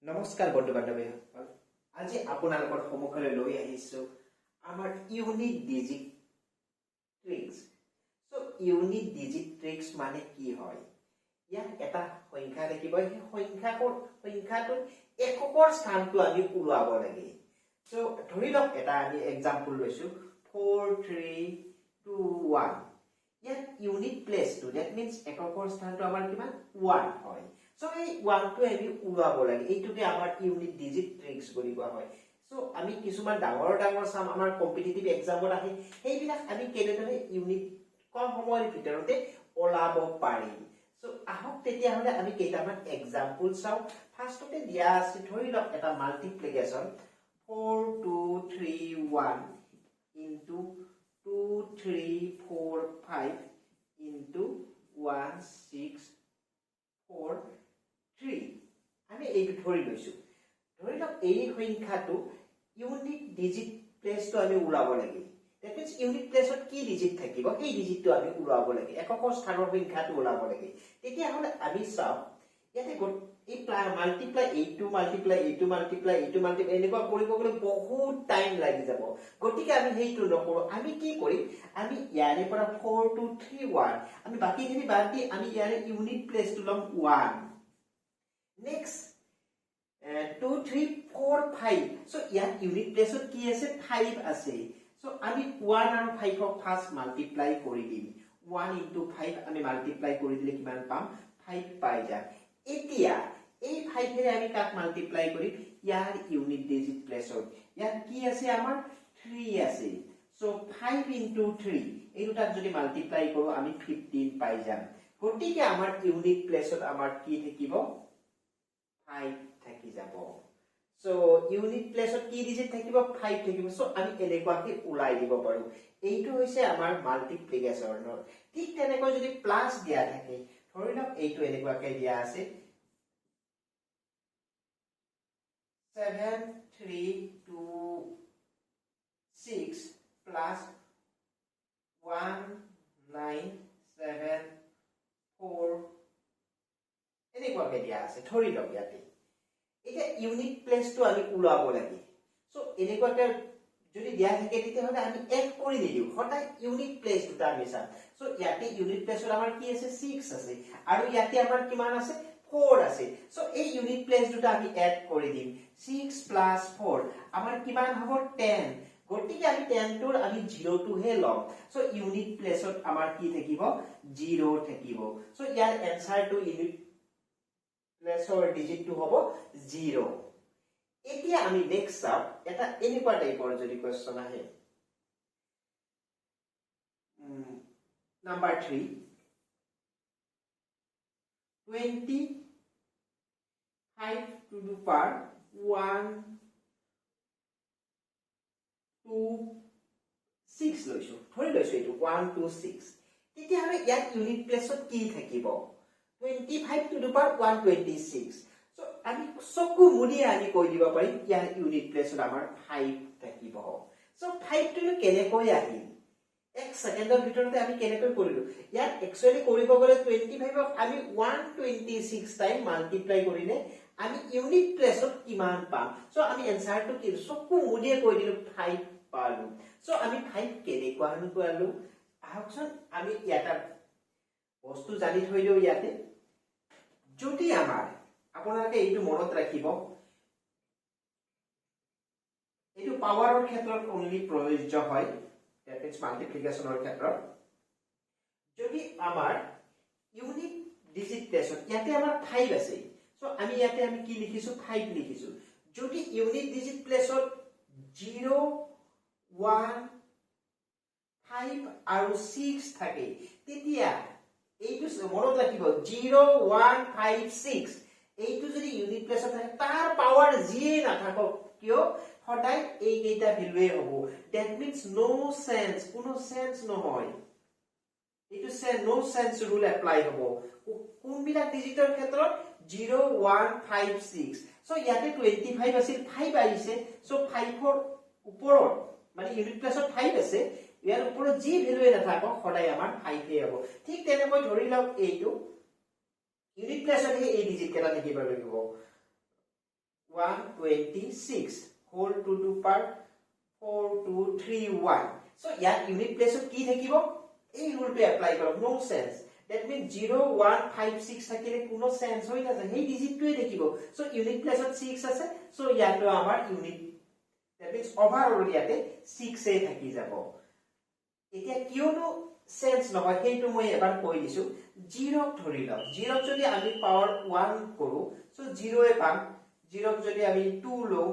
নমস্কাৰ বন্ধু বান্ধৱীসকল, আজি আপোনালোকৰ সন্মুখলৈ লৈ আহিছো আমাৰ unit digit tricks. So unit digit tricks মানে কি হয়? ইয়াত এটা সংখ্যা থাকিব, এই সংখ্যাটোৰ এককৰ স্থানটো আমি ওলাব লাগে। সো ধৰি লওক এটা আমি এক্সাম্পল লৈছো 4321। ইয়াত ইউনিট প্লেসটো দ্যাট মিন্স এককৰ স্থানটো আমাৰ কিমান 1 হয়। সো এই 1 টো আমি ওলাব লাগে, এইটোকে আমাৰ ইউনিট ডিজিট ট্ৰিক্স বুলি কোৱা হয়। সো আমি কিছুমান ডাঙৰ সাম আমাৰ কম্পিটিটিভ এক্সামত আহে, সেইবিলাক আমি কেনেদৰে ইউনিট কম সময়ৰ ভিতৰতে ওলাব পাৰিম। সো আহক তেতিয়া হলে আমি কেইটামান এক্সাম্পল চাও। ফাৰ্ষ্টতে দিয়া আছে, ধৰি লওক এটা মাল্টিপ্লিকেশন 4231 into 2345 into 1643। আমি এইটো ধৰি লৈছো। ধৰি লওক এই সংখ্যাটো ইউনিট ডিজিট প্লেসটো আমি ওলাব লাগে। দ্যাট মিন্স ইউনিট প্লেসত কি ডিজিট থাকিব, এই ডিজিটটো আমি ওলাব লাগে, এককৰ স্থানৰ সংখ্যাটো ওলাব লাগে। তেতিয়া হলে আমি চাও ইয়াতে এই মাল্টিপ্লাই এইটো মাল্টিপ্লাই এইটো মাল্টিপ্লাই এইটো মাল্টিপ্লাই এনেকুৱা কৰিব গলে বহুত টাইম লাগি যাব। গতিকে আমি সেইটো নকৰো, আমি কি কৰিম, আমি ইয়াৰে পৰা 4231 আমি বাকিখিনি বাদ দি আমি ইয়াৰে ইউনিট প্লেসটো লম 1। নেক্সট 2345। সো ইয়াত ইউনিট প্লেসত কি আছে 5 আছে। সো আমি 1 আৰু 5 ক ফাৰ্স্ট মাল্টিপ্লাই কৰি দিম। 1 into 5 আমি মাল্টিপ্লাই কৰি দিলে কিমান পাম 5 পাই যাম। এতিয়া এই 5 ৰে আমি কাক মাল্টিপ্লাই কৰিম, ইয়াৰ ইউনিট ডিজিট প্লেসত ইয়াত কি আছে আমাৰ 3 আছে। সো 5 into 3 এই দুটাক যদি মাল্টিপ্লাই কৰো আমি 15 পাই যাম। গতিকে আমাৰ ইউনিট প্লেসত আমাৰ কি থাকিব 5 থাকি যাব। সো ইউনিট প্লেসত কি ডিজিট থাকিব 5 থাকিব। সো আমি এনেকুৱাকে উলাই দিব পাৰো। এইটো হৈছে আমাৰ মাল্টিপ্লিকেশনৰ। ঠিক তেনেকৈ যদি প্লাস দিয়া থাকে, ধৰি লওক এইটো এনেকুৱাকে দিয়া আছে 7326 plus 1974 এনেকুৱাকে দিয়া আছে। ধৰি লওক ইয়াতে এতিয়া ইউনিট প্লেসটো আমি ওলাব লাগে। সো এনেকুৱাকে যদি দিয়া থাকে তেতিয়াহলে আমি এড কৰি দিও, সদায় ইউনিট প্লেস দুটা আমি চাম। সো ইয়াতে ইউনিট প্লেসত আমাৰ কি আছে 6 আছে আৰু ইয়াতে আমাৰ কিমান আছে 4 আছে। সো এই ইউনিট প্লেস দুটা আমি এড কৰি দিম। 6 plus 4 আমাৰ কিমান হ'ব 10। গতিকে আমি 10 টোৰ আমি 0 টোহে লম। সো ইউনিট প্লেসত আমাৰ কি থাকিব 0 থাকিব। সো ইয়াৰ এনসাৰ টু ইউনিট প্লেসৰ ডিজিটটো হ'ব 0। এতিয়া আমি নেক্সট চাও এটা এনেকুৱা টাইপৰ যদি কোৱেশ্চন আহে। নাম্বাৰ 3 25 to the power 1 2 6 লৈছো, ধৰি লৈছো এইটো 1 2 6। তেতিয়া হলে ইয়াত ইউনিট প্লেসত কি থাকিব 25 to the power 126। সো আমি চকু মুদি আমি কৈ দিব পাৰিম ইয়াৰ ইউনিট প্লেসত আমাৰ 5 থাকিব। সো 5 টো কেনেকৈ আহিল, এক সেকেন্ডৰ ভিতৰতে আমি কেনেকৈ কৰিলো। ইয়াত একচুয়ালি কৰিব গলে 25 ক আমি 126 টাইম মাল্টিপ্লাই কৰিলে আমি ইউনিট প্লেসত কিমান পাম। সো আমি এনসাৰটো কি চকু মুদিয়ে কৈ দিলো 5 পালো। সো আমি 5 কেনেকৈ পালো আহকচোন আমি ইয়াত বস্তু জানি থৈ দিও। ইয়াতে যদি আমাৰ আপোনালোকে এইটো মনত ৰাখিব, এইটো পাৱাৰৰ ক্ষেত্ৰত অনলি প্ৰযোজ্য হয়, দ্যাট মিন্স মাল্টিপ্লিকেশনৰ ক্ষেত্ৰত। যদি আমাৰ ইউনিট ডিজিট প্লেসত ইয়াতে আমাৰ 5 আছে, সো আমি ইয়াতে আমি কি লিখিছো 5 লিখিছো। যদি ইউনিট ডিজিট প্লেসত 0 1 5 আৰু 6 থাকে তেতিয়া এইটো মনত ৰাখিব 0 1 5 6 এইটো যদি ইউনিট প্লেসত থাকে তাৰ পাৱাৰ যিয়ে নাথাকক কিয় সদায় এই কেইটা ভ্যালুৱে হ'ব। দ্যাট মিন্স নো সেন্স, কোনো সেন্স নহয়, এইটো নো সেন্স ৰুল এপ্লাই হ'ব কোনবিলাক ডিজিটৰ ক্ষেত্ৰত 0 1 5 6। সো ইয়াতে 25 আছিল 5 আহিছে। সো 5 ৰ ওপৰত মানে ইউনিট প্লেসত 5 আছে, ইয়াৰ ওপৰত যি ভ্যালুৱে নাথাকক সদায় আমাৰ 5 হে হ'ব। ঠিক তেনেকৈ ধৰি লওক এইটো ইউনিট প্লেসত এই ডিজিট কেটা দেখিব লাগিব 126 whole to the power 4231 so ইয়াত ইউনিট প্লেসত কি থাকিব এই রুলটো এপ্লাই কৰক নো সেন্স that means 0156 থাকিলে কোনো সেন্স হৈ নাযায় সেই ডিজিটটোই দেখিব সো ইউনিট প্লেসত 6 আছে সো ইয়াতো আমাৰ ইউনিট that means overall ইয়াতে 6 এ থাকি যাব এতিয়া কিয়নো সেন্স নহয় সেইটো মই এবাৰ কৈ দিছো 0 ধৰি লও 0 যদি আমি পাৱাৰ 1 কৰো সো 0 এ পাম 0 যদি আমি 2 লও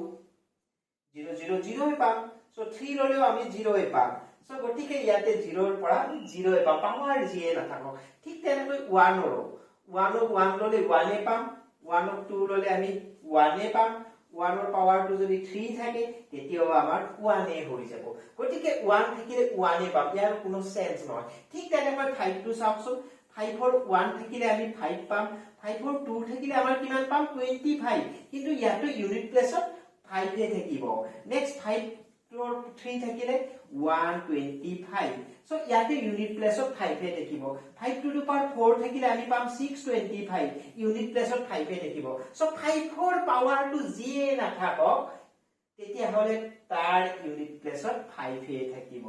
0 0 0 এ পাম সো 3 ললেও আমি 0 এ পাম সো গটিকে ইয়াতে 0 এর পৰা 0 এ পাম পাৱাৰ জিয়ে না থাকক ঠিক তেনেকৈ 1 ৰ 1 ক 1 ললে 1 এ পাম 1 ক 2 ললে আমি 1 এ পাম 1 ৰ পাৱাৰটো যদি 3 থাকে তেতিয়াও আমাৰ 1 এ হৈ যাব গটিকে 1 থাকিলে 1 এ পাম ইয়াৰ কোনো সেন্স নহয় ঠিক তেনেকৈ 5 টো চাওকচোন 5 ৰ 1 থাকিলে আমি 5 পাম 5 ৰ 2 থাকিলে আমাৰ কিমান পাম 25 কিন্তু ইয়াতো ইউনিট প্লেসত 5 এ থাকিব নেক্সট 5 ৰ 3 থাকিলে 125 সো ইয়াতে ইউনিট প্লেসত 5 এ থাকিব 5 টু দি পাৱাৰ 4 থাকিলে আমি পাম 625 ইউনিট প্লেসত 5 এ থাকিব সো 5 ৰ পাৱাৰটো জিয়ে না থাকক তেতিয়া হলে তাৰ ইউনিট প্লেসত 5 এ থাকিব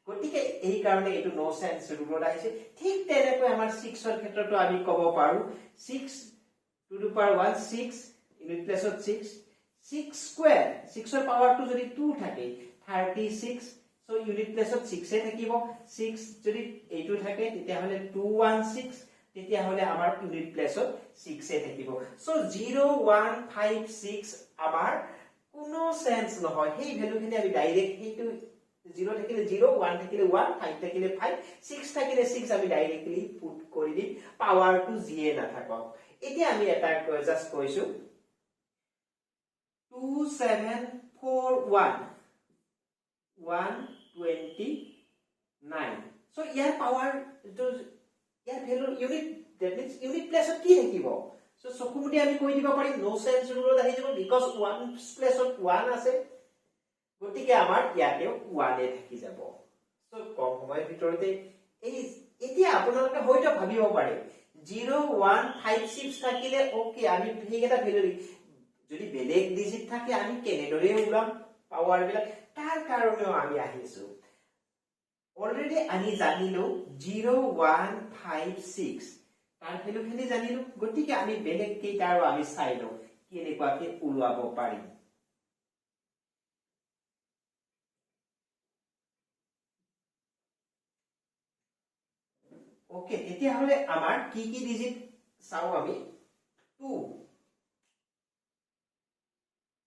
গটিকে এই কাৰণে এটো নো সেন্স ৰুলত আহিছে ঠিক তেনেকৈ আমাৰ 6 ৰ ক্ষেত্ৰটো আমি ক'ব পাৰো 6 টু দি পাৱাৰ 1 6 ইউনিট প্লেসত 6 6 স্কয়াৰ 6 ৰ পাৱাৰটো যদি 2 থাকে 36 সো ইউনিট প্লেসত 6 এ থাকিব 6 যদি এইটো থাকে তেতিয়া হলে 216 তেতিয়া হলে আমাৰ ইউনিট প্লেসত 6 এ থাকিব সো 0156 আমাৰ কোনো সেন্স নহয় সেই ভ্যালুখিনি আমি ডাইৰেক্ট হেইটো 0 থাকিলে 0 1 থাকিলে 1 5 থাকিলে 5 6 থাকিলে 6 আমি ডাইৰেক্টলি পুট কৰি দিম পাৱাৰটো জিয়ে না থাকক এতিয়া আমি এটা জাস্ট কৈছো 2741 129 so ইয়াৰ পাৱাৰ তো ইয়াৰ value unit that means unit প্লেসত কি থাকিব so চকুমুটি আমি কৈ দিব পাৰিম নো সেন্স ৰুলত আহি যাব বিকজ 1 প্লেসত 1 আছে গটিকে আমাৰ ইয়াতেও 1 এ থাকি যাব so কম সময়ৰ ভিতৰতে এই এতিয়া আপোনালোকে হয়তো ভাবিব পাৰে 0156 থাকিলে ওকে আমি হেইটা ভ্যালু যদি বেলেগ ডিজিট থাকে আমি কেনেদৰে উলাম পাৱাৰ বিলাক তাৰ কাৰণেও আমি আহিছো অলৰেডি আমি জানিলো 0156 তাৰ ভ্যালুখিনি জানিলো গটিকে আমি বেলেগ কেইটাৰো আমি চাইলো কেনেকুৱাকে উলাব পাৰিম ওকে তেতিয়া হলে আমাৰ কি কি ডিজিট চাও আমি 2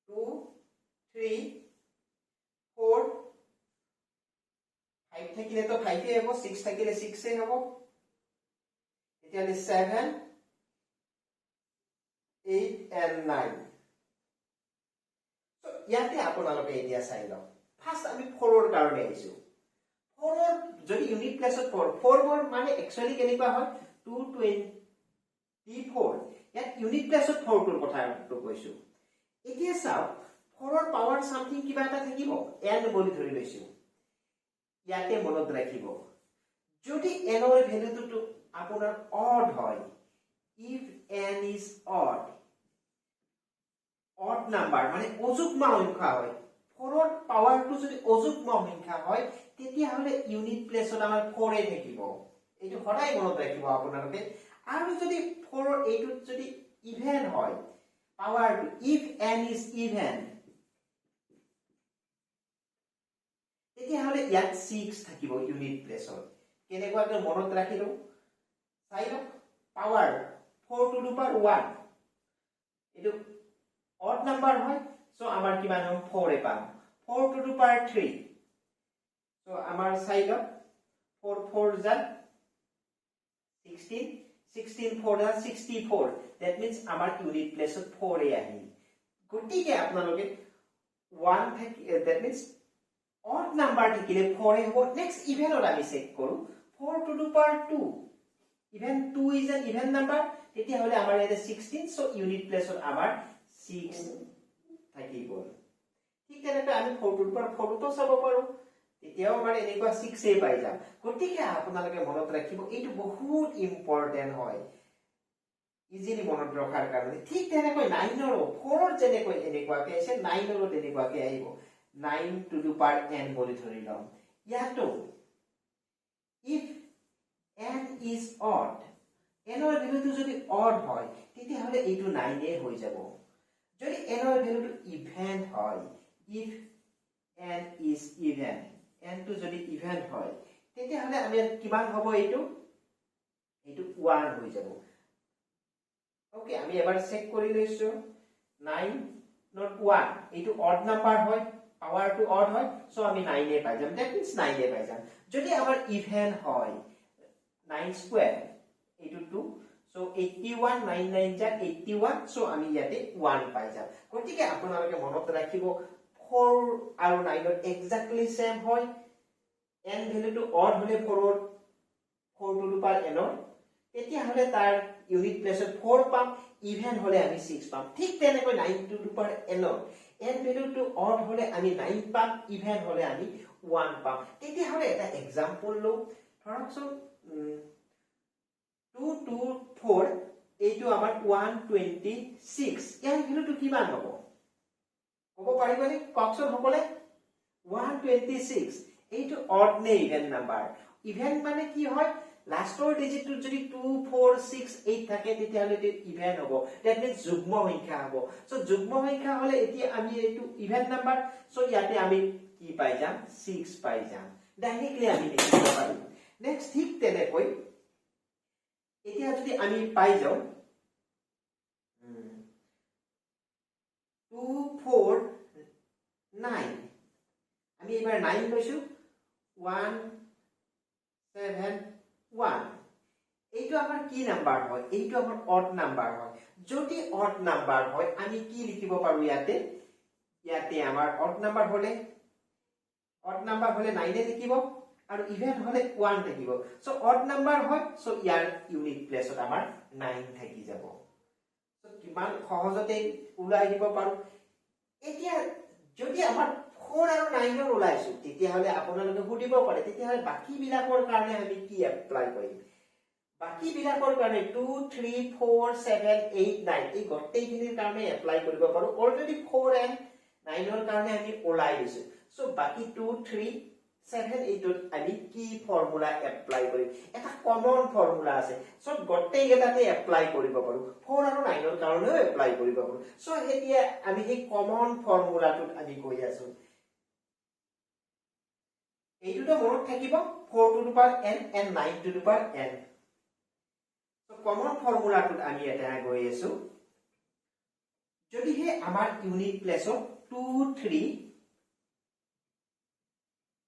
2 3 4 5 থাকিলে তো 5 এ হ'ব 6 থাকিলে 6 এ হ'ব এতিয়া 7 8 and 9 so ইয়াতে আপোনালোকে এতিয়া চাই লওক ফাৰ্স্ট আমি 4 ৰ কাৰণে আহিছো 4 ৰ যদি ইউনিট প্লেসত 4 ৰ মানে একচুয়ালি কেনেকুৱা হয় 224 ইয়াত ইউনিট প্লেসত 4 ৰ কথাটো কৈছো এতিয়া চাও 4 ৰ পাৱাৰ সামথিং কিবা এটা থাকিব n বুলি ধৰি লৈছো ইয়াতে মনত ৰাখিব যদি n ৰ ভ্যালুটো আপোনাৰ odd হয় if n is odd number মানে অযুগ্ম সংখ্যা হয় 4 ৰ পাৱাৰটো যদি অযুগ্ম সংখ্যা হয় তেতিয়া হলে ইউনিট প্লেসত আমাৰ 4 এ থাকিব এটো সদায় মনত ৰাখিব আপোনালোকে আৰু যদি 4 ৰ এইটো যদি ইভেন হয় পাৱাৰটো if n is even তেতিয়া হলে ইয়াত 6 থাকিব ইউনিট প্লেসত কেনেকুৱাকৈ মনত ৰাখিলো চাই লওক পাৱাৰ 4 টু দি পাৱাৰ 1 এটো odd number হয় সো আমাৰ কিমান হ'ব 4 এ পাম 4 টু দি পাৱাৰ 3 সো আমাৰ চাই লওক 4 4 যা 16 16 4 যা 64 that means আমাৰ ইউনিট প্লেসত 4 এ আহিল গটিকে আপোনালোকে 1 থাকি that means odd number থাকিলে 4 এ হ'ব নেক্সট ইভেনত আমি চেক কৰো 4 two the power 2 even 2 is an even number তেতিয়া হলে আমাৰ এটা 16 সো ইউনিট প্লেসত আমাৰ 6 থাকি গল ঠিক তেনেকৈ আমি 4 টু দি পাৱাৰ 4 তো চাব পাৰো তেতিয়াও আমাৰ এনেকুৱা 6 এ পাই যাম গটিকে আপোনালোকে মনত ৰাখিব এইটো বহুত ইম্পৰ্টেন্ট হয় ইজিলি মনত ৰখাৰ কাৰণে ঠিক তেনেকৈ 9ৰ 4ৰ যেনেকৈ এনেকুৱাকৈ আছে 9ৰো তেনেকুৱাকৈ আহিব 9 to the power n বুলি ধৰি লম ইয়াতো if n is odd nৰ ভ্যালুটো যদি odd হয় তেতিয়াহলে এইটো 9 এ হৈ যাব যদি nৰ ভ্যালুটো ইভেন হয় if n is even n টো যদি ইভেন হয় তেতিয়াহলে আমি কিমান হ'ব এইটো 1 হৈ যাব ওকে আমি এবাৰ চেক কৰি লৈছো 9 not 1 এইটো অড নাম্বাৰ হয় পাৱাৰ টু অড হয় সো আমি 9 এ পাই যাম দ্যাট মিন্স 9 এ পাই যাম যদি আমাৰ ইভেন হয় 9 স্কয়াৰ এইটো 2 সো 81 99 যা 81 সো আমি ইয়াতে 1 পাই যাম গতিকে আপোনালোকে মনত ৰাখিব 4 আৰু 9 ৰ এক্সাক্টলি সেম হয় n ভ্যালুটো অড হলে 4 to the power n তেতিয়া হলে তাৰ ইউনিট প্লেসত 4 পাম ইভেন হলে আমি 6 পাম ঠিক তেনেকৈ 9 to the power n n ভ্যালুটো অড হলে আমি 9 পাম ইভেন হলে আমি 1 পাম তেতিয়া হলে এটা एग्जांपल লো ধৰকচোন 2 to 4 এইটো আমাৰ 126 ইয়াৰ ভ্যালুটো কিমান হ'ব ক'ব পাৰিবনে ককচোন সকলে 126 এইটো অড নে ইভেন নাম্বাৰ ইভেন মানে কি হয় লাষ্টৰ ডিজিটটো যদি 2 4 6 8 থাকে তেতিয়াহলে এটো ইভেন হ'ব দ্যাট মিন্স যুগ্ম সংখ্যা হ'ব সো যুগ্ম সংখ্যা হলে এতিয়া আমি এইটো ইভেন নাম্বাৰ সো ইয়াতে আমি কি পাই যাম 6 পাই যাম ডাইৰেক্টলি আমি লিখিব পাৰিম নেক্সট ঠিক তেনেকৈ এতিয়া যদি আমি পাই যাও 2 4 9 আমি এবাৰ 9 লৈছো 1 7 1 এইটো আমাৰ কি নাম্বাৰ হয় এইটো আমাৰ অড নাম্বাৰ হয় যদি অড নাম্বাৰ হয় আমি কি লিখিব পাৰো ইয়াতে আমাৰ অড নাম্বাৰ হলে 9 এ থাকিব আৰু ইভেন হলে 1 থাকিব সো অড নাম্বাৰ হয় সো ইয়াৰ ইউনিট প্লেসত আমাৰ 9 থাকি যাব সো কিমান সহজতে উলাই দিব পাৰো এতিয়া যদি আমাৰ 4 আৰু 9 ৰ উলাইছো তেতিয়াহলে আপোনালোকে সুধিব পাৰে তেতিয়াহলে বাকি বিলাকৰ কাৰণে আমি কি এপ্লাই কৰিম বাকি বিলাকৰ কাৰণে 2 3 4 7 8 9 এই গটেইখিনিৰ কাৰণে এপ্লাই কৰিব পাৰো অলৰেডি 4 and 9 ৰ কাৰণে আমি উলাই দিছো সো বাকি 2 3 7 8 আমি কি ফৰ্মুলা এপ্লাই কৰিম এটা কমন ফৰ্মুলা আছে সো গটেই গেটাতে এপ্লাই কৰিব পাৰো 4 আৰু 9 ৰ কাৰণেও এপ্লাই কৰিব পাৰো সো এতিয়া আমি এই কমন ফৰ্মুলাটোত আমি গৈ আছো এইটোটো মনত থাকিব 4 to the power n and 9 to the power n so common ফৰ্মুলাটোত আমি এটা গৈ আছো যদি হে আমাৰ ইউনিট প্লেসত 2 3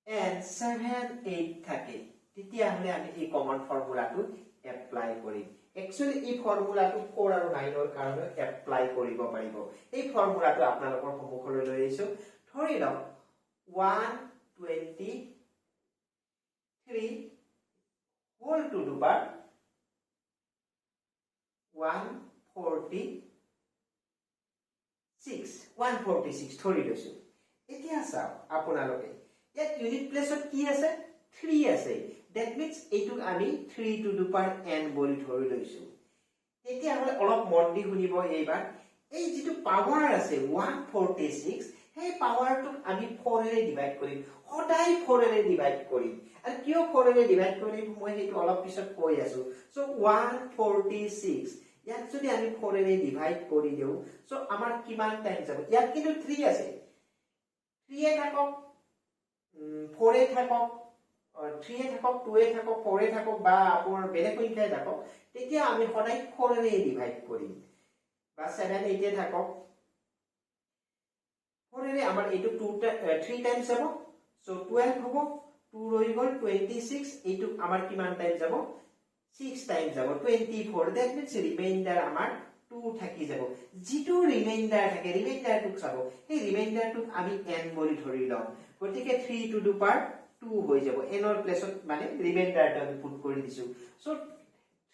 and 7 8 থাকে তেতিয়া হলে আমি এই কমন ফৰ্মুলাটো এপ্লাই কৰিম একচুয়ালি এই ফৰ্মুলাটো 4 আৰু 9 ৰ কাৰণে এপ্লাই কৰিব পাৰিব এই ফৰ্মুলাটো আপোনালোকৰ সন্মুখলৈ লৈ আহিছো ধৰি লওক 123 whole to the power 146 ধৰি লৈছো এতিয়া চাও আপোনালোকে ইয়াত ইউনিট প্লেসত কি আছে 3 আছে দ্যাট মিন্স এইটো আমি 3 to the power n বুলি ধৰি লৈছো এতিয়া হলে অলপ মন দি শুনিব এইবাৰ এই যেটো পাৱাৰ আছে 146 সেই পাৱাৰটো আমি 4 এৰে ডিভাইড কৰিম সদায় 4 এৰে ডিভাইড কৰিম আৰু কিয় 4 এৰে ডিভাইড কৰিম মই হেতু অলপ পিছত কৈ আছো সো 146 ইয়াত যদি আমি 4 এৰে ডিভাইড কৰি দিও সো আমাৰ কিমান টাইম যাব ইয়াত কিন্তু 3 আছে 3 এ থাকক 4 এ থাকক 3 এ থাকক 2 এ থাকক 4 এ থাকক বা আপোনাৰ বেলেগ সংখ্যাই থাকক তেতিয়া আমি সদায় 4 এৰে ডিভাইড কৰিম বা 7 8 এ থাকক 4 এৰে আমাৰ এইটো 3 টাইমছ যাব সো 12 হ'ব 2 ৰৈ গল 26 এইটো আমাৰ কিমান টাইম যাব 6 টাইম যাব 24 দ্যাট মিন্স ৰিমাইন্ডাৰ আমাৰ 2 থাকি যাব যেটো ৰিমাইন্ডাৰ থাকে ৰিমাইন্ডাৰটোক চাব এই ৰিমাইন্ডাৰটোক আমি n বুলি ধৰি লম গতিকে 3 to the power 2 হৈ যাব n ৰ প্লেসত মানে ৰিমাইন্ডাৰটো আমি পুট কৰি দিছো সো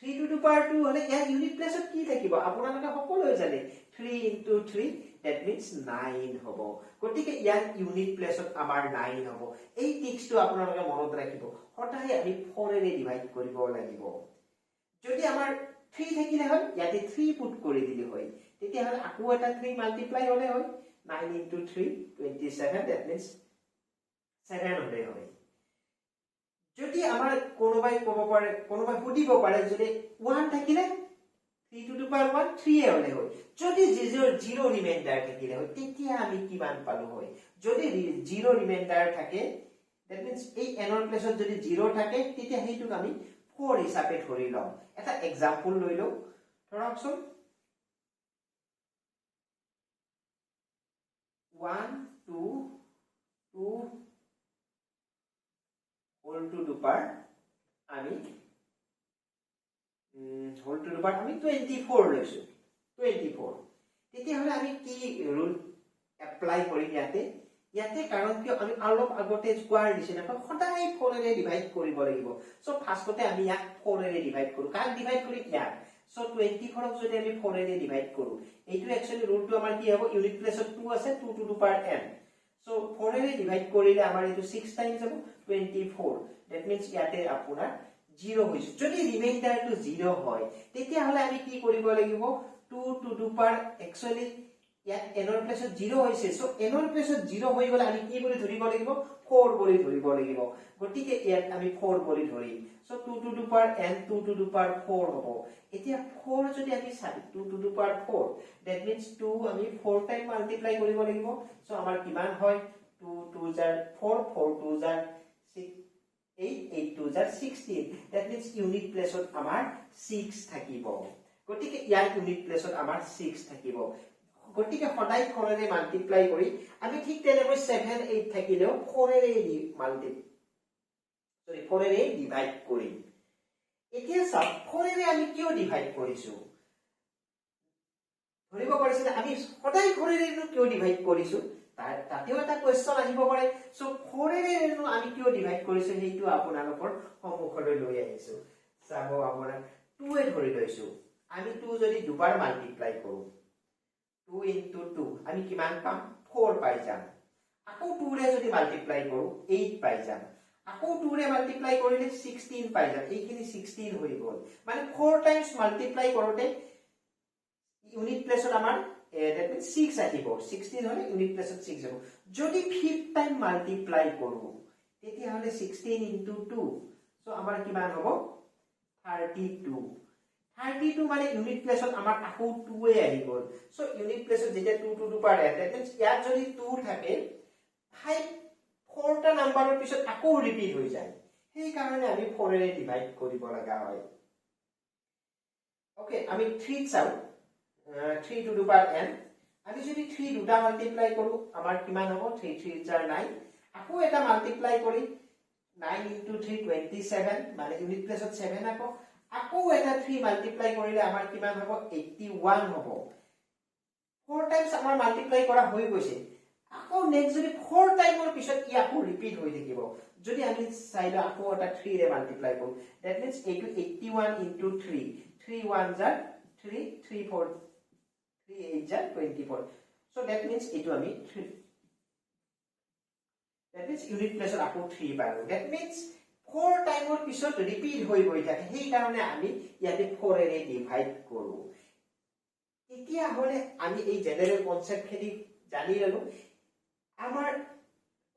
3 to the power 2 হলে ইয়াৰ ইউনিট প্লেসত কি থাকিব আপোনালোকে সকলোৱে জানে 3 into 3 that means 9 হ'ব গতিকে ইয়াৰ ইউনিট প্লেসত আমাৰ 9 হ'ব এই টিক্সটো আপোনালোকে মনত ৰাখিব সদায় আমি 4 এৰে ডিভাইড কৰিব লাগিব যদি আমাৰ 3 থাকিলে হয় ইয়াতে 3 পুট কৰি দিলে হয় তেতিয়া হলে আকৌ এটা 3 মাল্টিপ্লাই হলে হয় 9 into 3 27 that means 7 হলে হয় যদি আমাৰ কোনোবাই ক'ব পাৰে কোনোবাই সুধিব পাৰে যদি 1 থাকিলে 3 to the power 1 3 এ হলে হয় যদি 0 রিমাইন্ডার থাকিলে হয় তেতিয়া আমি কিমান পালো হয় যদি 0 রিমাইন্ডার থাকে that means এই n ৰ প্লেছত যদি 0 থাকে তেতিয়া হেইটোক আমি 4 হিচাপে ধৰি লম এটা एग्जांपल লৈ লও ধৰকচোন 1 2 2 whole to the power আমি whole to the power আমি 24 লৈছো 24 তেতিয়া হলে আমি কি রুল এপ্লাই কৰিম ইয়াতে কাৰণ কি আমি অলপ আগতে স্কয়াৰ দিছিনা সদায় 4 এৰে ডিভাইড কৰিব লাগিব সো ফাৰ্ষ্টতে আমি ইয়াক 4 এৰে ডিভাইড কৰো কাক ডিভাইড কৰি ইয়াক সো 24 ক যদি আমি 4 এৰে ডিভাইড কৰো এইটো একচুয়ালি ৰুলটো আমাৰ কি হ'ব ইউনিট প্লেছত 2 আছে 2 to the power n so 4 array divide কৰিলে আমাৰ এইটো 6 টাইমছ হ'ব 24 that means ইয়াতে আপোনাৰ 0 হৈছে যদি ৰিমাইন্ডাৰটো 0 হয় তেতিয়া হলে আমি কি কৰিব লাগিব 2 to the power actually ইয়াত n ৰ প্লেছত 0 হৈছে সো n ৰ প্লেছত 0 হৈ গলে আমি কি বুলি ধৰিব লাগিব 4 বুলি ধৰিব লাগিব গতিকে ইয়াত আমি 4 বুলি ধৰিম so 2 to the power n 2 to the power 4 হ'ব এতিয়া 4 যদি আমি চাই 2 to the power 4 that means 2 আমি 4 টাইম মাল্টিপ্লাই কৰিব লাগিব সো আমাৰ কিমান হয় 2 2 জাৰ 4 4 2 জাৰ 6 8 8 2 জাৰ 16 that means ইউনিট প্লেছত আমাৰ 6 থাকিব গতিকে ইয়াৰ ইউনিট প্লেছত আমাৰ 6 থাকিব গতিকে সদায় 4 এৰে মাল্টিপ্লাই কৰি আমি ঠিক তেনেকৈ 7 8 থাকিলেও 4 এৰে মাল্টিপ্লাই 4 এৰে ডিভাইড কৰিম এতিয়া সব 4 এৰে আমি কিয় ডিভাইড কৰিছো ধৰিব পাৰিছে আমি সদায় 4 এৰে কিয় ডিভাইড কৰিছো তাতেও এটা কোৱেশ্চন আহিব পাৰে সো 4 এৰে আমি কিয় ডিভাইড কৰিছো হেইটো আপোনালোকৰ সন্মুখলৈ লৈ আহিছো চাব আপোনাৰ 2 এ ধৰি লৈছো আমি 2 যদি দুবাৰ মাল্টিপ্লাই কৰো 2 into 2 আমি কিমান পাম 4 পাই যাম আকৌ 2 ৰে যদি মাল্টিপ্লাই কৰো 8 পাই যাম আকৌ 2 ৰে মাল্টিপ্লাই কৰিলে 16 পাই যাম এইখিনি 16 হৈ গল মানে 4 টাইমছ মাল্টিপ্লাই কৰোতে ইউনিট প্লেছত আমাৰ that means 6 আহিব 16 হলে ইউনিট প্লেছত 6 হ'ব যদি 5th টাইম মাল্টিপ্লাই কৰো তেতিয়া হলে 16 into 2 সো আমাৰ কিমান হ'ব 32 32 মানে ইউনিট প্লেছত আমাৰ আকৌ 2 এ আহি গল সো ইউনিট প্লেছত যেতিয়া 2 to the power n that means ইয়াত যদি 2 থাকে 5 4 টা নাম্বাৰৰ পিছত আকৌ ৰিপিট হৈ যায় সেই কাৰণে আমি 4 এৰে ডিভাইড কৰিব লগা হয় ওকে আমি 3 চাও 3 to the power n আমি যদি 3 দুটা মাল্টিপ্লাই কৰো আমাৰ কিমান হ'ব 3 3 jar 9 আকৌ এটা মাল্টিপ্লাই কৰি 9 into 3 27 মানে ইউনিট প্লেছত 7 আকৌ এটা 3 মাল্টিপ্লাই কৰিলে আমাৰ কিমান হ'ব 81 হ'ব 4 টাইমছ আমাৰ মাল্টিপ্লাই কৰা হৈ গৈছে আকৌ নেক্সট যদি 4 টাইমৰ পিছত ই আকৌ ৰিপিট হৈ থাকিব যদি আমি চাইলো আকৌ এটা 3 ৰে মাল্টিপ্লাই কৰো that means এইটো 81 into 3 3 1 jar 3 3 4 3 8 jar 24 so that means এইটো আমি 3 that means unit place আকৌ 3 পালো that means 4 টাইমৰ পিছত ৰিপিট হৈ গৈ থাকে সেই কাৰণে আমি ইয়াতে 4 এৰে ডিভাইড কৰো এতিয়া হলে আমি এই জেনাৰেল কনসেপ্ট খিনি জানি ললো আমাৰ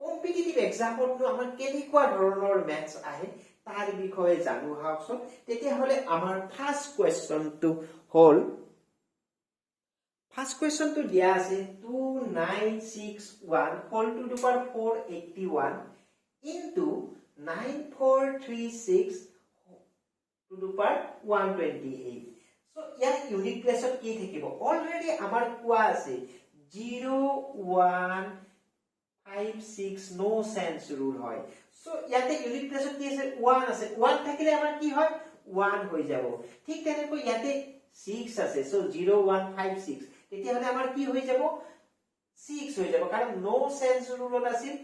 কম্পিটিটিভ এক্সামটো আমাৰ কেনেকুৱা ধৰণৰ ম্যাথছ আহে তাৰ বিষয়ে জানো হাওকছন তেতিয়া হলে আমাৰ ফাৰ্স্ট কোৱেশ্চনটো হল ফাৰ্স্ট কোৱেশ্চনটো দিয়া আছে 2961 whole to the power 481 into 9436 to the power 128 so ইয়াৰ ইউনিট প্লেছত কি থাকিব অলৰেডি আমাৰ কোৱা আছে 0156 নো সেন্স রুল হয় সো ইয়াতে ইউনিট প্লেছত কি আছে 1 আছে 1 থাকিলে আমাৰ কি হয় 1 হৈ যাব ঠিক তেনেকৈ ইয়াতে 6 আছে সো 0156 তেতিয়া হলে আমাৰ কি হৈ যাব 6 হৈ যাব কাৰণ নো সেন্স ৰুলত আছিল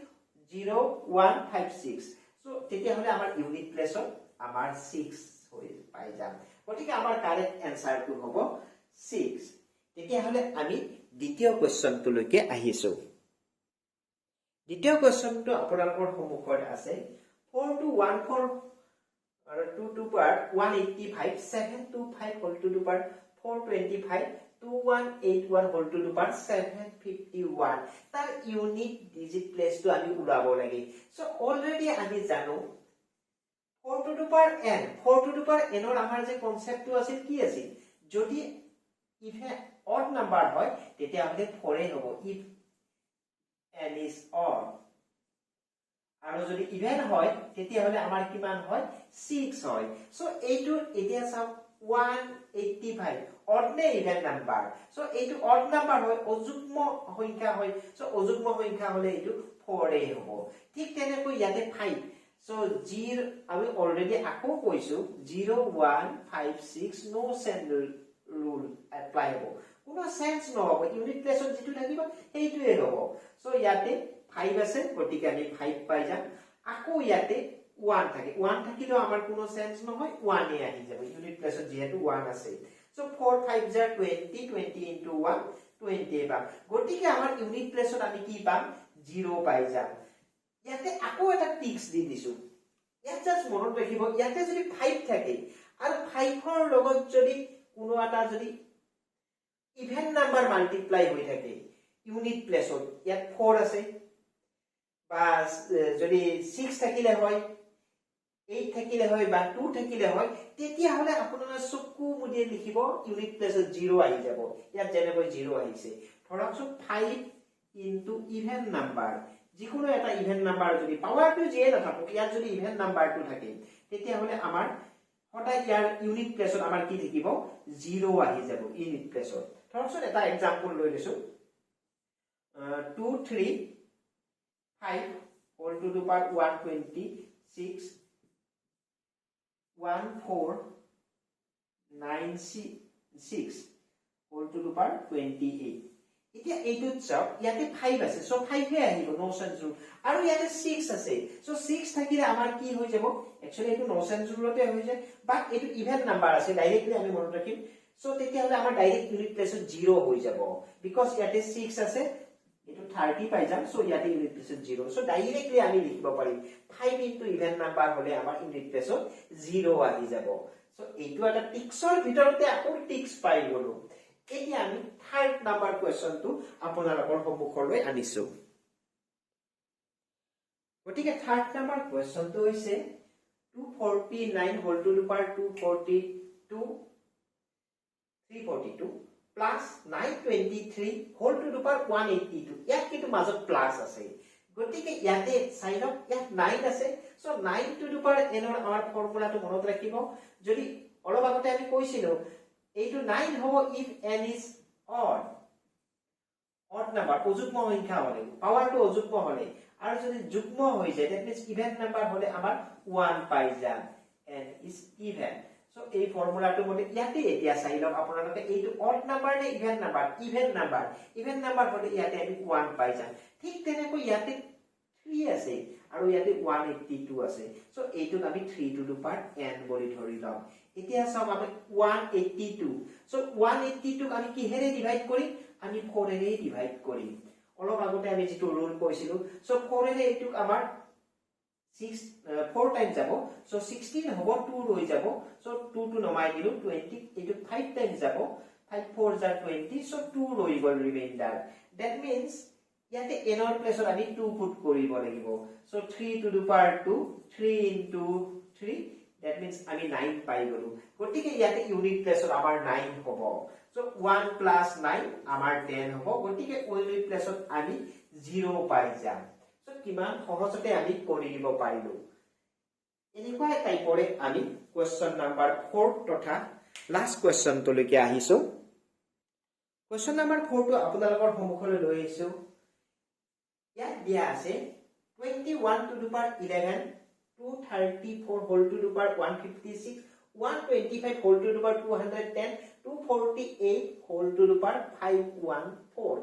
0156 সো তেতিয়া হলে আমাৰ ইউনিট প্লেছত আমাৰ 6 হৈ পাই যাম গতিকে আমাৰ কাৰেক্ট আনসাৰটো হ'ব 6 তেতিয়া হলে আমি দ্বিতীয় কোৱেশ্চনটো লৈকে আহিছো দ্বিতীয় কোৱেশ্চনটো আপোনালোকৰ সন্মুখত আছে 4214 और 2 to power 185 7 to 5 whole to the power 425 2181 whole to the power 751 তার ইউনিট ডিজিট প্লেসটো আমি উলাব লাগে সো অলরেডি আমি জানো 4 to the power n 4 to the power n or আমার যে কনসেপ্টটো আছিল কি আছিল যদি ইভেন অড নাম্বার হয় তেতিয়া আমাদের 4 এ হ'ব if n is odd আৰু যদি ইভেন হয় তেতিয়া হলে আমাৰ কিমান হয় 6 হয় সো এইটো এতিয়া চাও 185 অড নে ইভেন নাম্বার সো এইটো অড নাম্বার হয় অযুগ্ম সংখ্যা হয় সো অযুগ্ম সংখ্যা হলে এইটো 4 এ হ'ব ঠিক তেনেকৈ ইয়াতে 5 সো 0 আমি অলৰেডি আকৌ কৈছো 0156 নো সেন্ডল rule apply হ'ব কোনো সেন্স নহব ইউনিট প্লেসত যেটো থাকিব এইটোৱে হ'ব সো ইয়াতে 5 আছে গতিকে আমি 5 পাই যাম আকৌ ইয়াতে 1 থাকে 1 থাকিলেও আমাৰ কোনো সেন্স নহয় 1 এ আহি যাব ইউনিট প্লেসত যেহেতু 1 আছে সো 4 5 jar 20 20 into 1 20 পাম গতিকে আমাৰ ইউনিট প্লেসত আমি কি পাম 0 পাই যাম ইয়াতে আকৌ এটা টিক্স দি দিছো ইয়াত জাস্ট মনত ৰাখিব ইয়াতে যদি 5 থাকে আৰু 5 ৰ লগত যদি কোনো এটা যদি ইভেন নাম্বার মাল্টিপ্লাই হৈ থাকে ইউনিট প্লেসত ইয়াত 4 আছে বা যদি 6 থাকিলে হয় 8 থাকিলে হয় বা 2 থাকিলে হয় তেতিয়া হলে আপোনালোকে চকু মুদি লিখিব ইউনিট প্লেসত 0 আহি যাব ইয়াত যেনেকৈ 0 আহিছে ধৰকচোন 5 ইনটু ইভেন নাম্বাৰ যিকোনো এটা ইভেন নাম্বাৰ যদি পাওয়াৰটো যিয়ে নাথাকক ইয়াত যদি ইভেন নাম্বাৰটো থাকে তেতিয়া হলে আমাৰ হঠাৎ ইয়াৰ ইউনিট প্লেসত আমাৰ কি থাকিব 0 আহি যাব ইউনিট প্লেসত ধৰকচোন এটা एग्जांपल লৈ লৈছো 2 3 5 whole to the power 126 1496 whole to the power 28 এতিয়া এইটো চাও ইয়াতে 5 আছে সো 5 হে আহিব নো সেন্স রুল আৰু ইয়াতে 6 আছে সো 6 থাকিলে আমাৰ কি হৈ যাব একচুয়ালি এইটো নো সেন্স ৰুলতে হৈ যায় বাট এইটো ইভেন নাম্বাৰ আছে ডাইৰেক্টলি আমি মনত ৰাখিম সো তেতিয়া হলে আমাৰ ডাইৰেক্ট ইউনিট প্লেসত 0 হৈ যাব বিকজ ইয়াতে 6 আছে এটো 30 পাই যাম সো ইয়াতে ইউনিট প্লেসত 0 সো ডাইৰেক্টলি আমি লিখিব পাৰিম 5 ইনটু ইভেন নাম্বাৰ হলে আমাৰ ইউনিট প্লেসত 0 আহি যাব সো এইটো এটা টিক্সৰ ভিতৰতে আকৌ টিক্স পাই গলো এতিয়া আমি থাৰ্ড নাম্বাৰ কোৱেশ্চনটো আপোনালোকৰ সন্মুখলৈ আনিছো গতিকে থাৰ্ড নাম্বাৰ কোৱেশ্চনটো হৈছে 249 whole to the power 242 342 plus 923 whole to the power 182 ইয়াত কিন্তু মাজত প্লাস আছে গতিকে ইয়াতে সাইনক ইয়াত 9 আছে so 9 to the power n ৰ আমাৰ ফৰ্মুলাটো মনত ৰাখিব যদি অলপ আগতে আমি কৈছিলো এইটো 9 হ'ব if n is odd number অযুগ্ম সংখ্যা হলে পাওয়ারটো অযুগ্ম হলে আৰু যদি যুগ্ম হৈ যায় দ্যাট মিন্স ইভেন নাম্বাৰ হলে আমাৰ 1 পাই যাম n is even সো এই ফর্মুলাটো মতে ইয়াতে এতিয়া চাই লওক আপোনালোকে এইটো অড নাম্বার নে ইভেন নাম্বার হলে ইয়াতে আমি 1 পাই যাম ঠিক তেনেকৈ ইয়াতে 3 আছে আৰু ইয়াতে 182 আছে সো এইটোক আমি 3 to the power n বুলি ধৰি লম এতিয়া সব আমি 182 সো 182 ক আমি কিহেৰে ডিভাইড কৰিম আমি 4 এৰে ডিভাইড কৰিম অলপ আগতে আমি যেটো ৰুল কৈছিলো সো 4 এৰে এইটোক আমাৰ 4 টাইম যাব সো 16 হ'ব 2 ৰৈ যাব সো 2 টু নমাই দিলো 20 এইটো 5 টাইম যাব 5 4 jar 20 সো 2 ৰৈ গল ৰিমাইন্ডাৰ দ্যাট মিন্স ইয়াতে n ৰ প্লেসত আমি 2 পুট কৰিব লাগিব so 3 to the power 2 3 into 3 that means আমি 9 পাই গলো গতিকে ইয়াতে ইউনিট প্লেসত আমাৰ 9 হ'ব সো 1 plus 9 আমাৰ 10 হ'ব গতিকে ইউনিট প্লেসত আমি 0 পাই যাম সো কিমান সহজতে আমি কৰি দিব পাৰিলো এনেকুৱা টাইপৰে আমি কোৱেশ্চন নাম্বাৰ 4 তথা লাষ্ট কোৱেশ্চনটো লৈকে আহিছো কোৱেশ্চন নাম্বাৰ 4 টো আপোনালোকৰ সন্মুখলৈ লৈ আহিছো ইয়াত দিয়া আছে 21 to the power 11 234 whole to the power 156 125 whole to the power 210 248 whole to the power 514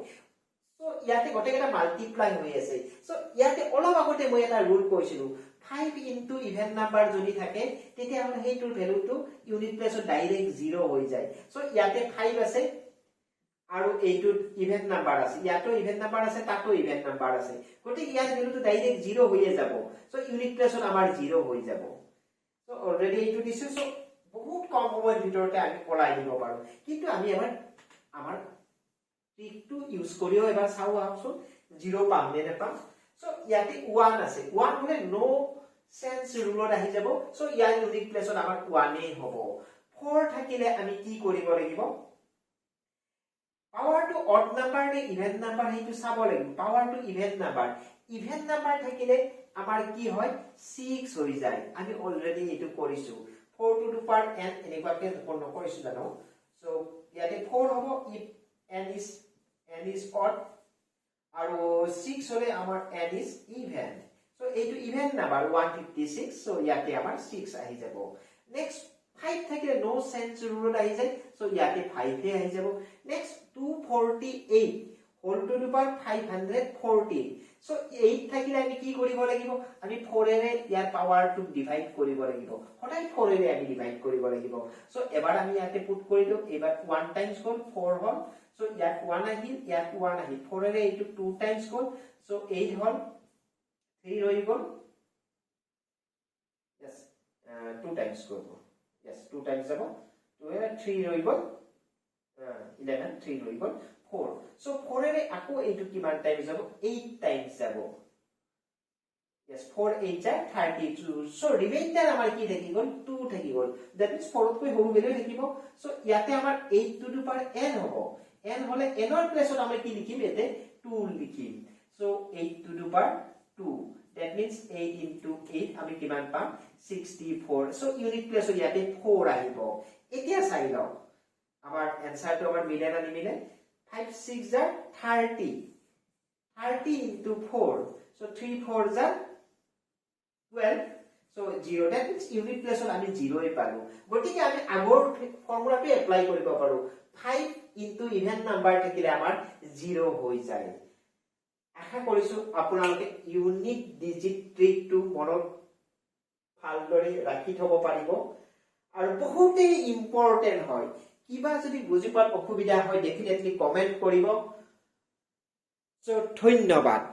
so ইয়াতে গটেকেটা মাল্টিপ্লাই হৈ আছে সো ইয়াতে অলপ আগতে মই এটা রুল কৈছিলো 5 ইনটু ইভেন নাম্বার যদি থাকে তেতিয়া হলে হেইটোৰ ভ্যালুটো ইউনিট প্লেসত ডাইৰেক্ট 0 হৈ যায় সো ইয়াতে 5 আছে আৰু এইটো ইভেন নাম্বাৰ আছে ইয়াতো ইভেন নাম্বাৰ আছে তাতো ইভেন নাম্বাৰ আছে গতিকে ইয়াৰ ভ্যালুটো ডাইৰেক্ট 0 হৈয়ে যাব সো ইউনিট প্লেসত আমাৰ 0 হৈ যাব সো অলৰেডি এইটো দিছো সো বহুত কম সময়ৰ ভিতৰতে আমি পলাই দিব পাৰো কিন্তু আমি এবাৰ আমাৰ ট্ৰিকটো ইউজ কৰিও এবাৰ চাও আহকচোন 0 পাম নে নাপাম সো ইয়াতে 1 আছে 1 হলে নো সেন্স ৰুলত আহি যাব সো ইয়াৰ ইউনিট প্লেছত আমাৰ 1 এ হ'ব 4 থাকিলে আমি কি কৰিব লাগিব পাৱাৰ টু অড নাম্বাৰ নে ইভেন নাম্বাৰ হেতু চাব লাগিব পাৱাৰ টু ইভেন নাম্বাৰ থাকিলে আমাৰ কি হয় 6 হৈ যায় আমি অলৰেডি এটো কৰিছো 4 to the power n এনেকুৱাকে পূৰ্ণ কৰিছো জানো সো ইয়াতে 4 হ'ব if n is odd আৰু 6 হলে আমাৰ n is even সো এইটো ইভেন নাম্বাৰ 156 সো ইয়াতে আমাৰ 6 আহি যাব নেক্সট 5 থাকিলে নো সেন্স ৰুলত আহি যায় সো ইয়াতে 5 এ আহি যাব next 248 whole to the power 540 so 8 থাকিলে আমি কি কৰিব লাগিব আমি 4 এৰে ইয়াৰ পাৱাৰটো ডিভাইড কৰিব লাগিব হঠাই 4 এৰে আমি ডিভাইড কৰিব লাগিব সো এবাৰ আমি ইয়াতে পুট কৰিলো এবাৰ 1 টাইমছ হ'ল 4 হ'ল সো ইয়াত 1 আহিল ইয়াত 1 আহিল 4 এৰে এইটো 2 টাইমছ হ'ল সো 8 হ'ল 3 ৰৈ গ'ল yes 2 টাইমছ কৰিব yes 2 টাইমছ যাব 2 এৰে 3 ৰৈ গ'ল 11 3 ৰৈ গ'ল 4 so 4 এৰে আকৌ এইটো কিমান টাইম যাব 8 টাইমছ যাব yes 4 8 যায় 32 so ৰিমাইন্ডাৰ আমাৰ কি থাকি গ'ল 2 থাকি গ'ল that means 4 তকৈ সৰু ভ্যালু থাকিব so ইয়াতে আমাৰ 8 to the power n হ'ব n হলে n ৰ প্লেছত আমি কি লিখিম এতে 2 লিখিম so 8 to the power 2 that means 8 into 8 আমি কিমান পাম 64 so ইউনিট প্লেছত ইয়াতে 4 আহিব এতিয়া চাই লও আমাৰ এনসাৰটো আমাৰ মিলে না নিমিলে 5 6 are 30 into 4 so 3 4 are 12 so 0 that means unit place on আমি 0 এ পালো গটিকে আমি আগৰ ফৰ্মুলাটো এপ্লাই কৰিব পাৰো 5 into even number থাকিলে আমাৰ 0 হৈ যায় আশা কৰিছো আপোনালোকে ইউনিট ডিজিট ট্ৰিকটো মনত ভালদৰে ৰাখি থব পাৰিব আৰু বহুতেই ইম্পৰ্টেন্ট হয় কিবা যদি বুজি পোৱাত অসুবিধা হয় ডেফিনেটলি কমেন্ট কৰিব সো ধন্যবাদ